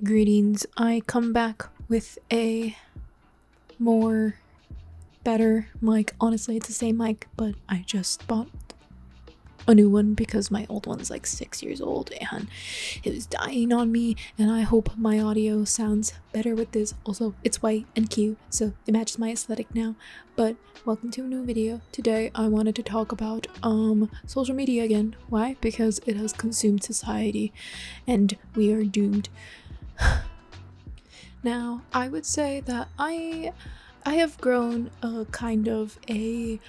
Greetings. I come back with a more better mic. Honestly, it's the same mic, but I just bought a new one because my old one's like 6 years old and it was dying on me, and I hope my audio sounds better with this. Also, it's white and cute, so it matches my aesthetic now. But welcome to a new video. Today I wanted to talk about social media again. Why? Because it has consumed society and we are doomed. Now, I would say that I have grown a kind of a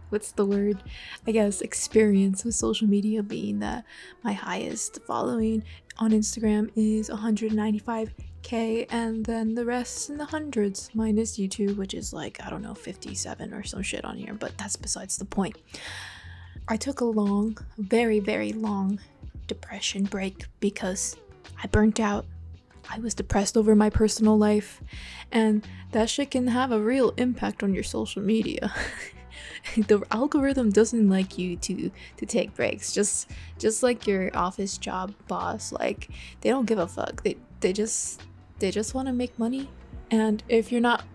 what's the word? I guess experience with social media, being that my highest following on Instagram is 195k, and then the rest in the hundreds minus YouTube, which is like, I don't know, 57 or some shit on here, but that's besides the point. I took a long, very, very long depression break because I burnt out. I was depressed over my personal life, and that shit can have a real impact on your social media. The algorithm doesn't like you to take breaks, just like your office job boss. Like, they don't give a fuck. They just want to make money, and if you're not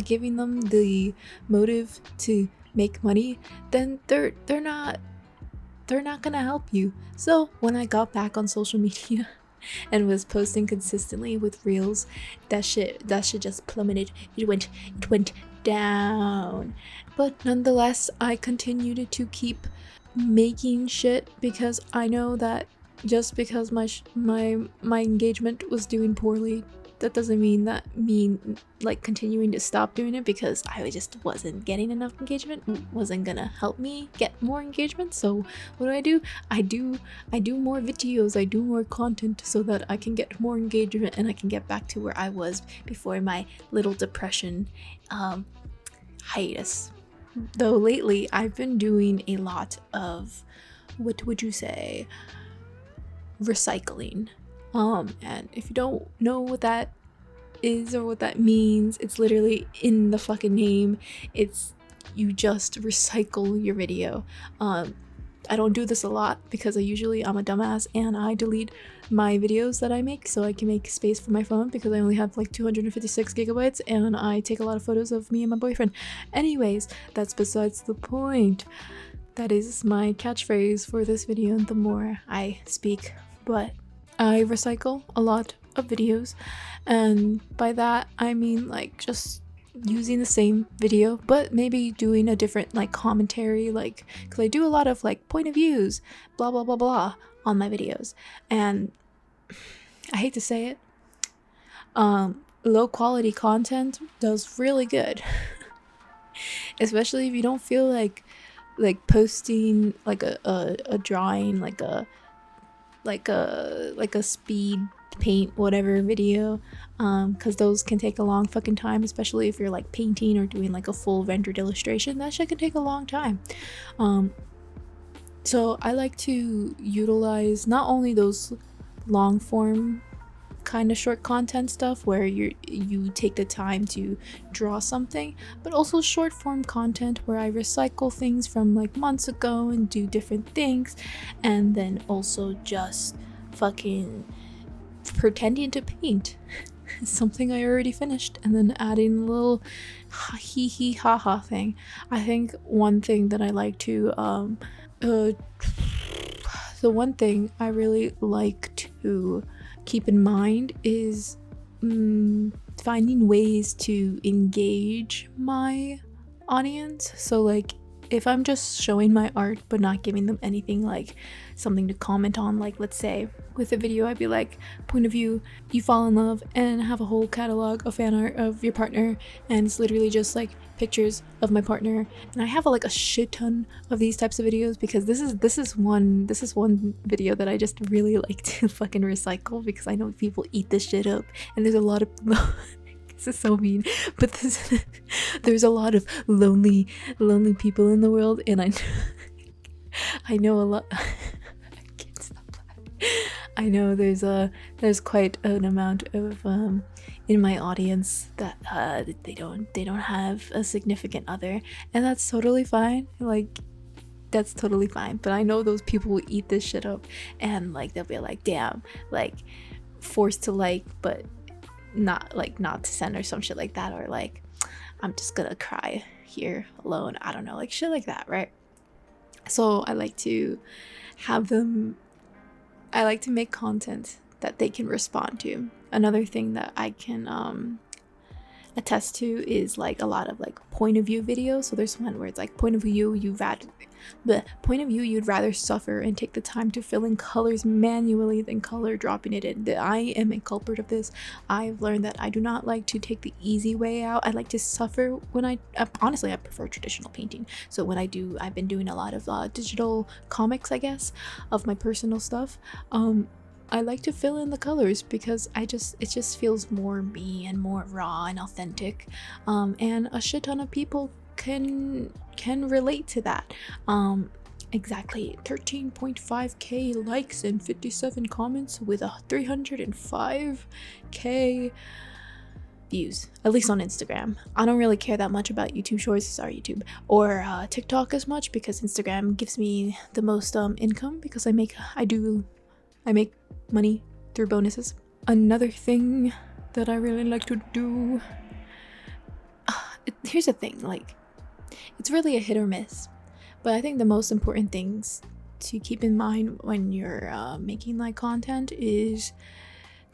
giving them the motive to make money, then they're not gonna help you. So when I got back on social media and was posting consistently with reels, that shit just plummeted. It went down. But nonetheless, I continued to keep making shit because I know that just because my engagement was doing poorly, that doesn't mean like continuing to stop doing it, because I just wasn't getting enough engagement. Wasn't gonna help me get more engagement. So what do? I do more videos, I do more content so that I can get more engagement and I can get back to where I was before my little depression hiatus. Though lately I've been doing a lot of, what would you say, recycling. And if you don't know what that is or what that means, it's literally in the fucking name. It's, you just recycle your video. I don't do this a lot because I'm a dumbass and I delete my videos that I make so I can make space for my phone, because I only have like 256 gigabytes and I take a lot of photos of me and my boyfriend. Anyways, that's besides the point. That is my catchphrase for this video, and the more I speak. But I recycle a lot of videos, and by that I mean like just using the same video but maybe doing a different like commentary, like, because I do a lot of like point of views, blah blah blah blah on my videos, and I hate to say it, low quality content does really good. Especially if you don't feel like posting like a drawing, like a speed paint whatever video, because those can take a long fucking time, especially if you're like painting or doing like a full rendered illustration. That shit can take a long time. So I like to utilize not only those long form kind of short content stuff where you take the time to draw something, but also short form content where I recycle things from like months ago and do different things, and then also just fucking pretending to paint something I already finished and then adding a little hee hee ha ha thing. I think one thing that I like to the one thing I really like to keep in mind is finding ways to engage my audience. So like, if I'm just showing my art but not giving them anything, like something to comment on, like let's say with a video I'd be like, point of view, you fall in love and have a whole catalog of fan art of your partner, and it's literally just like pictures of my partner. And I have like a shit ton of these types of videos because this is one video that I just really like to fucking recycle, because I know people eat this shit up, and there's a lot of this is so mean, but there's a lot of lonely people in the world, and I know a lot. I can't stop laughing. I know there's quite an amount of in my audience that they don't have a significant other, and that's totally fine. Like, that's totally fine. But I know those people will eat this shit up, and like they'll be like, damn, like forced to like but not to send or some shit like that, or like I'm just gonna cry here alone, I don't know, like shit like that, right? So I like to make content that they can respond to. Another thing that I can attest to is like a lot of like point of view videos. So there's one where it's like point of view you'd rather suffer and take the time to fill in colors manually than color dropping it in. I am a culprit of this. I've learned that I do not like to take the easy way out. I like to suffer when honestly I prefer traditional painting. So when I've been doing a lot of digital comics, I guess, of my personal stuff. I like to fill in the colors because it just feels more me and more raw and authentic, and a shit ton of people can relate to that. Exactly 13.5k likes and 57 comments with a 305k views, at least on Instagram. I don't really care that much about YouTube Shorts, sorry YouTube, or TikTok as much, because Instagram gives me the most income because I make money through bonuses. Another thing that I really like to do, here's the thing, like it's really a hit or miss, but I think the most important things to keep in mind when you're making like content is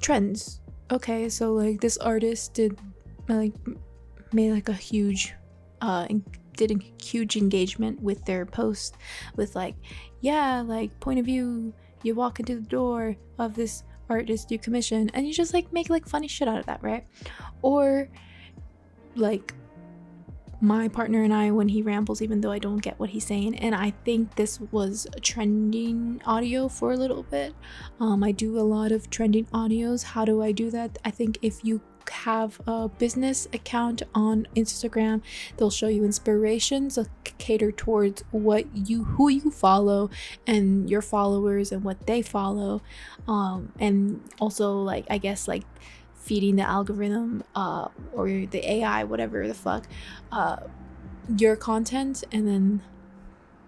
trends. Okay, so like this artist made like a huge did a huge engagement with their post with like, yeah, like point of view, you walk into the door of this artist you commission, and you just like make like funny shit out of that, right? Or like my partner and I, when he rambles even though I don't get what he's saying, and I think this was trending audio for a little bit. I do a lot of trending audios. How do I do that? I think if you have a business account on Instagram, they'll show you inspirations that cater towards who you follow and your followers and what they follow, and also like I guess like feeding the algorithm or the AI, whatever the fuck, your content, and then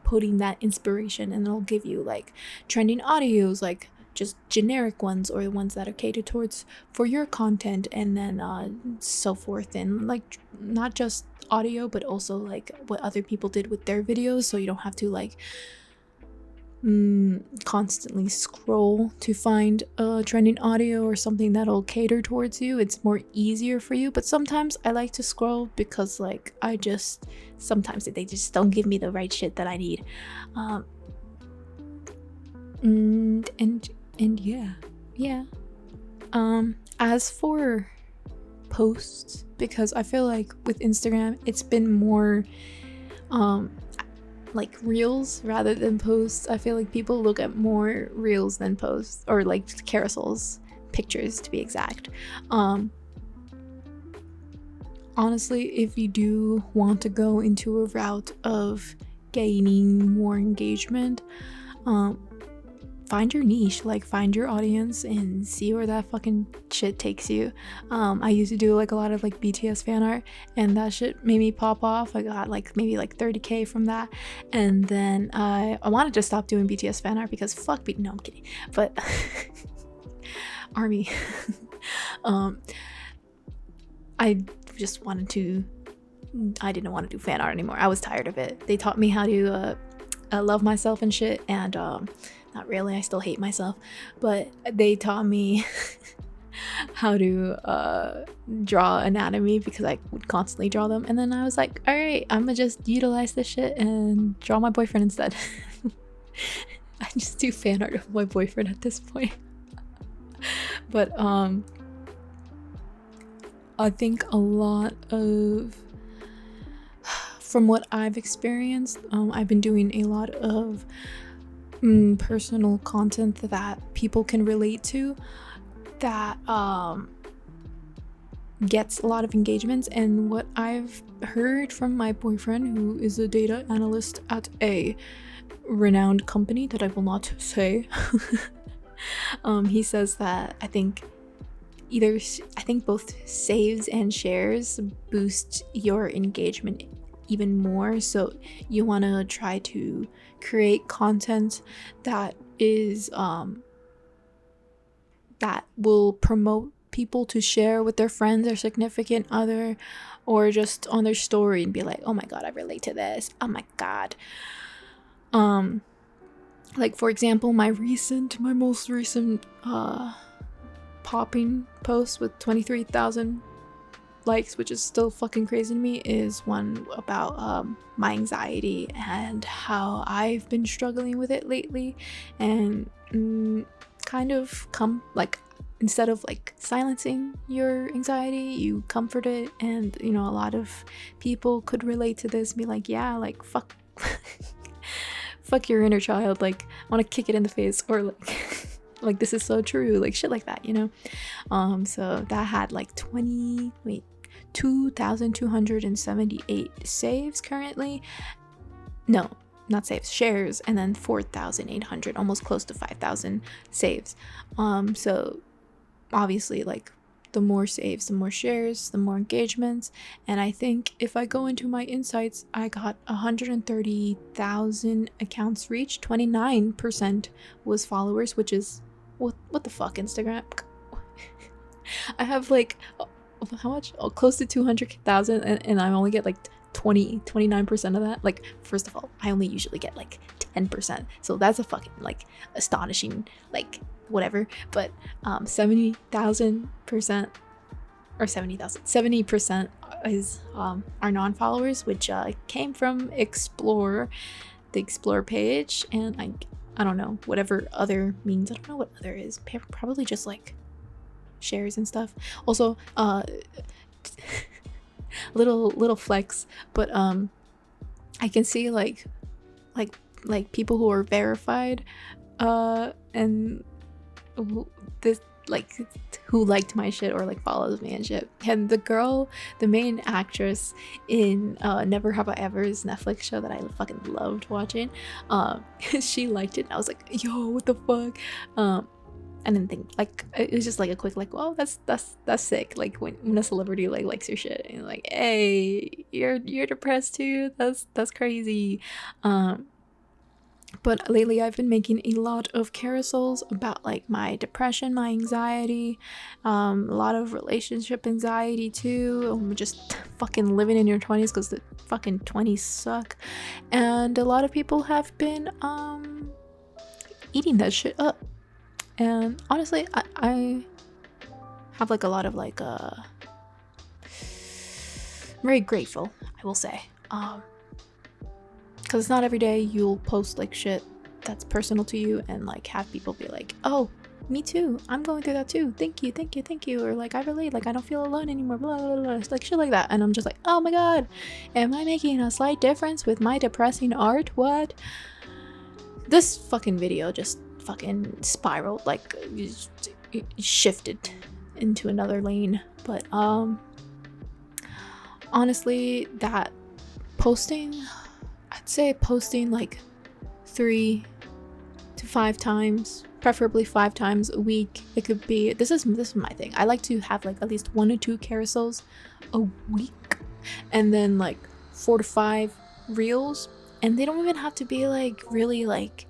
putting that inspiration, and it'll give you like trending audios, like just generic ones or the ones that are catered towards for your content, and then so forth, and like not just audio but also like what other people did with their videos, so you don't have to like constantly scroll to find a trending audio or something that'll cater towards you. It's more easier for you, but sometimes I like to scroll because like sometimes they just don't give me the right shit that I need. And yeah. As for posts, because I feel like with Instagram it's been more like reels rather than posts. I feel like people look at more reels than posts, or like carousels, pictures to be exact. Honestly, if you do want to go into a route of gaining more engagement, find your niche, like find your audience and see where that fucking shit takes you. I used to do like a lot of like BTS fan art, and that shit made me pop off. I got like maybe like 30k from that, and then I wanted to stop doing BTS fan art because fuck no, I'm kidding, but army. I just I didn't want to do fan art anymore. I was tired of it. They taught me how to love myself and shit, and not really, I still hate myself, but they taught me how to draw anatomy because I would constantly draw them, and then I was like, all right, I'm gonna just utilize this shit and draw my boyfriend instead. I just do fan art of my boyfriend at this point. But I think a lot of, from what I've experienced, I've been doing a lot of personal content that people can relate to, that gets a lot of engagements. And what I've heard from my boyfriend, who is a data analyst at a renowned company that I will not say, he says that I think both saves and shares boost your engagement even more. So you want to try to create content that is that will promote people to share with their friends or significant other, or just on their story and be like, oh my god, I relate to this, oh my god. Like for example, my most recent popping post with 23,000 likes, which is still fucking crazy to me, is one about my anxiety and how I've been struggling with it lately, and kind of instead of like silencing your anxiety, you comfort it. And you know, a lot of people could relate to this and be like, yeah, like fuck fuck your inner child, like I want to kick it in the face, or like like this is so true, like shit like that, you know. So that had like 2,278 saves currently. No, not saves, shares, and then 4,800, almost close to 5,000 saves. So obviously, like, the more saves, the more shares, the more engagements. And I think if I go into my insights, I got 130,000 accounts reached. 29% was followers, which is what the fuck, Instagram. I have like how much? Oh, close to 200,000, and I only get like 29% of that. Like, first of all, I only usually get like 10%, so that's a fucking like astonishing, like, whatever. But 70,000% or 70% is our non-followers, which came from Explore, the Explore page, and I don't know, whatever other means. I don't know what other is. Probably just like shares and stuff. Also, little flex, but I can see like people who are verified, and this, like, who liked my shit or like follows me and shit. And the main actress in Never Have I Ever's Netflix show that I fucking loved watching, she liked it, and I was like, yo, what the fuck. I didn't think, like, it was just like a quick like, oh, that's sick, like when a celebrity like likes your shit and like, hey, you're depressed too, that's crazy. But lately I've been making a lot of carousels about like my depression, my anxiety, a lot of relationship anxiety too, just fucking living in your 20s, because the fucking 20s suck. And a lot of people have been eating that shit up. And honestly, I have like a lot of like I'm very grateful, I will say, because it's not every day you'll post like shit that's personal to you and like have people be like, oh, me too, I'm going through that too, thank you, or like, I relate, like I don't feel alone anymore, blah blah blah, blah. Like shit like that. And I'm just like, oh my god, am I making a slight difference with my depressing art? What? This fucking video just fucking spiraled, like it shifted into another lane. But honestly, that posting, I'd say posting like 3 to 5 times, preferably 5 times a week. It could be, this is my thing, I like to have like at least 1 or 2 carousels a week, and then like 4 to 5 reels. And they don't even have to be like really like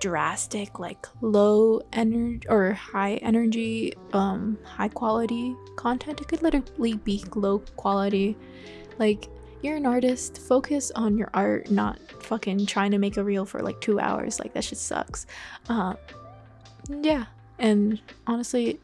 drastic, like low energy or high energy, high quality content. It could literally be low quality. Like, you're an artist, focus on your art, not fucking trying to make a reel for like 2 hours. Like, that shit sucks. Yeah. And honestly,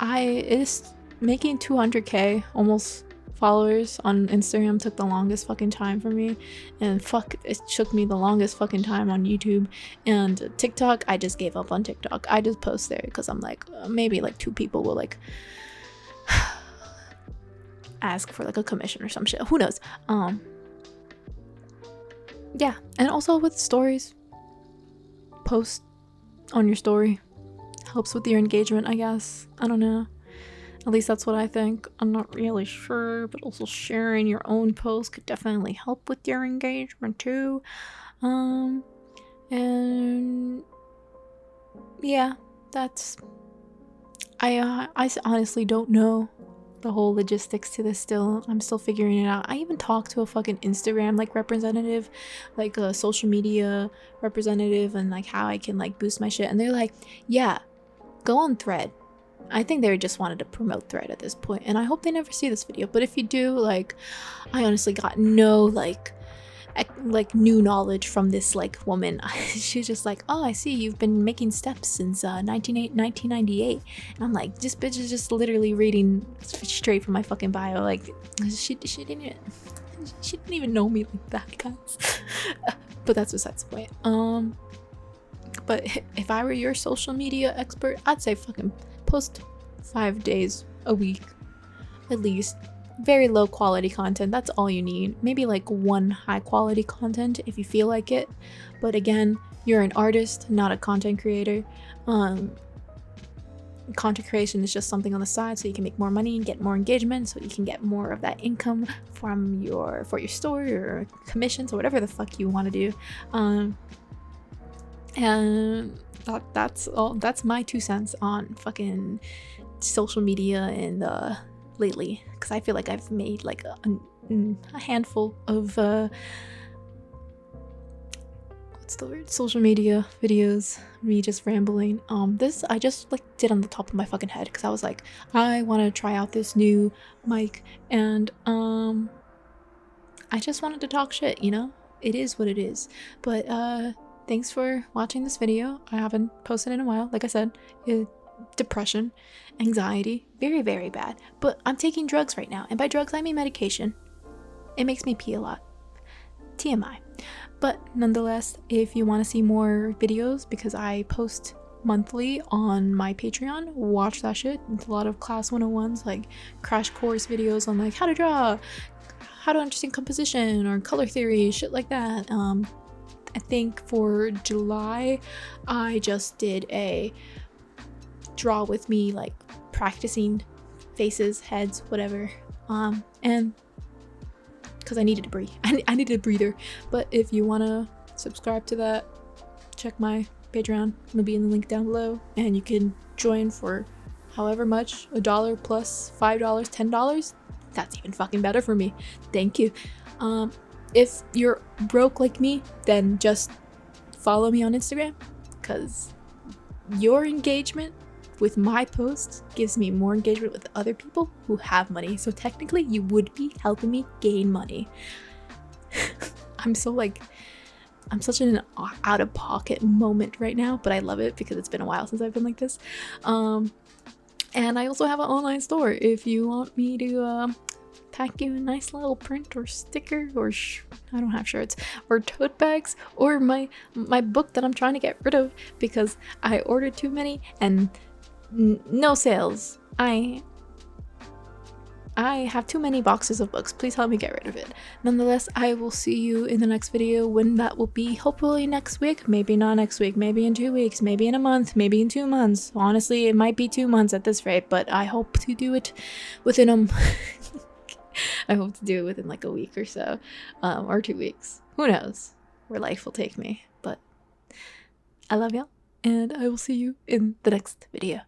it's making 200k almost followers on Instagram took the longest fucking time for me, and fuck, it took me the longest fucking time on YouTube. And TikTok, I just gave up on TikTok. I just post there because I'm like, maybe like 2 people will like ask for like a commission or some shit, who knows. Yeah. And also with stories, post on your story helps with your engagement, I guess. I don't know, at least that's what I think. I'm not really sure, but also sharing your own post could definitely help with your engagement too. And yeah, that's, I honestly don't know the whole logistics to this still. I'm still figuring it out. I even talked to a fucking Instagram like representative, like a social media representative, and like how I can like boost my shit, and they're like, yeah, go on Thread. I think they just wanted to promote Thread at this point, and I hope they never see this video. But if you do, like, I honestly got no like new knowledge from this like woman. She's just like, oh, I see you've been making steps since 1998, and I'm like, this bitch is just literally reading straight from my fucking bio. Like, she didn't even know me like that, guys. But that's besides the point. But if I were your social media expert, I'd say fucking post 5 days a week at least. Very low quality content, that's all you need. Maybe like one high quality content if you feel like it, but again, you're an artist, not a content creator. Content creation is just something on the side so you can make more money and get more engagement, so you can get more of that income from for your store or commissions or whatever the fuck you want to do. And that's all. That's my 2 cents on fucking social media and lately, because I feel like I've made like a handful of what's the word, social media videos, me just rambling. This I just like did on the top of my fucking head because I was like, I want to try out this new mic, and I just wanted to talk shit, you know. It is what it is. But thanks for watching this video. I haven't posted in a while, like I said. Depression, anxiety, very, very bad. But I'm taking drugs right now, and by drugs I mean medication. It makes me pee a lot. TMI. But nonetheless, if you want to see more videos, because I post monthly on my Patreon, watch that shit. It's a lot of class 101s, like crash course videos on like how to draw, how to understand composition or color theory, shit like that. I think for July I just did a draw with me, like practicing faces, heads, whatever, and because I needed to breathe. I needed a breather. But if you want to subscribe to that, check my Patreon. It'll be in the link down below, and you can join for however much, $1 plus $5, $10. That's even fucking better for me. Thank you. If you're broke like me, then just follow me on Instagram, because your engagement with my posts gives me more engagement with other people who have money. So technically you would be helping me gain money. I'm such an out of pocket moment right now, but I love it because it's been a while since I've been like this. And I also have an online store if you want me to pack you a nice little print or sticker or I don't have shirts or tote bags or my book that I'm trying to get rid of because I ordered too many and no sales. I have too many boxes of books. Please help me get rid of it. Nonetheless, I will see you in the next video, when that will be. Hopefully next week, maybe not next week, maybe in 2 weeks, maybe in a month, maybe in 2 months. Honestly, it might be 2 months at this rate, but I hope to do it within I hope to do it within like a week or so, or 2 weeks. Who knows where life will take me, but I love y'all, and I will see you in the next video.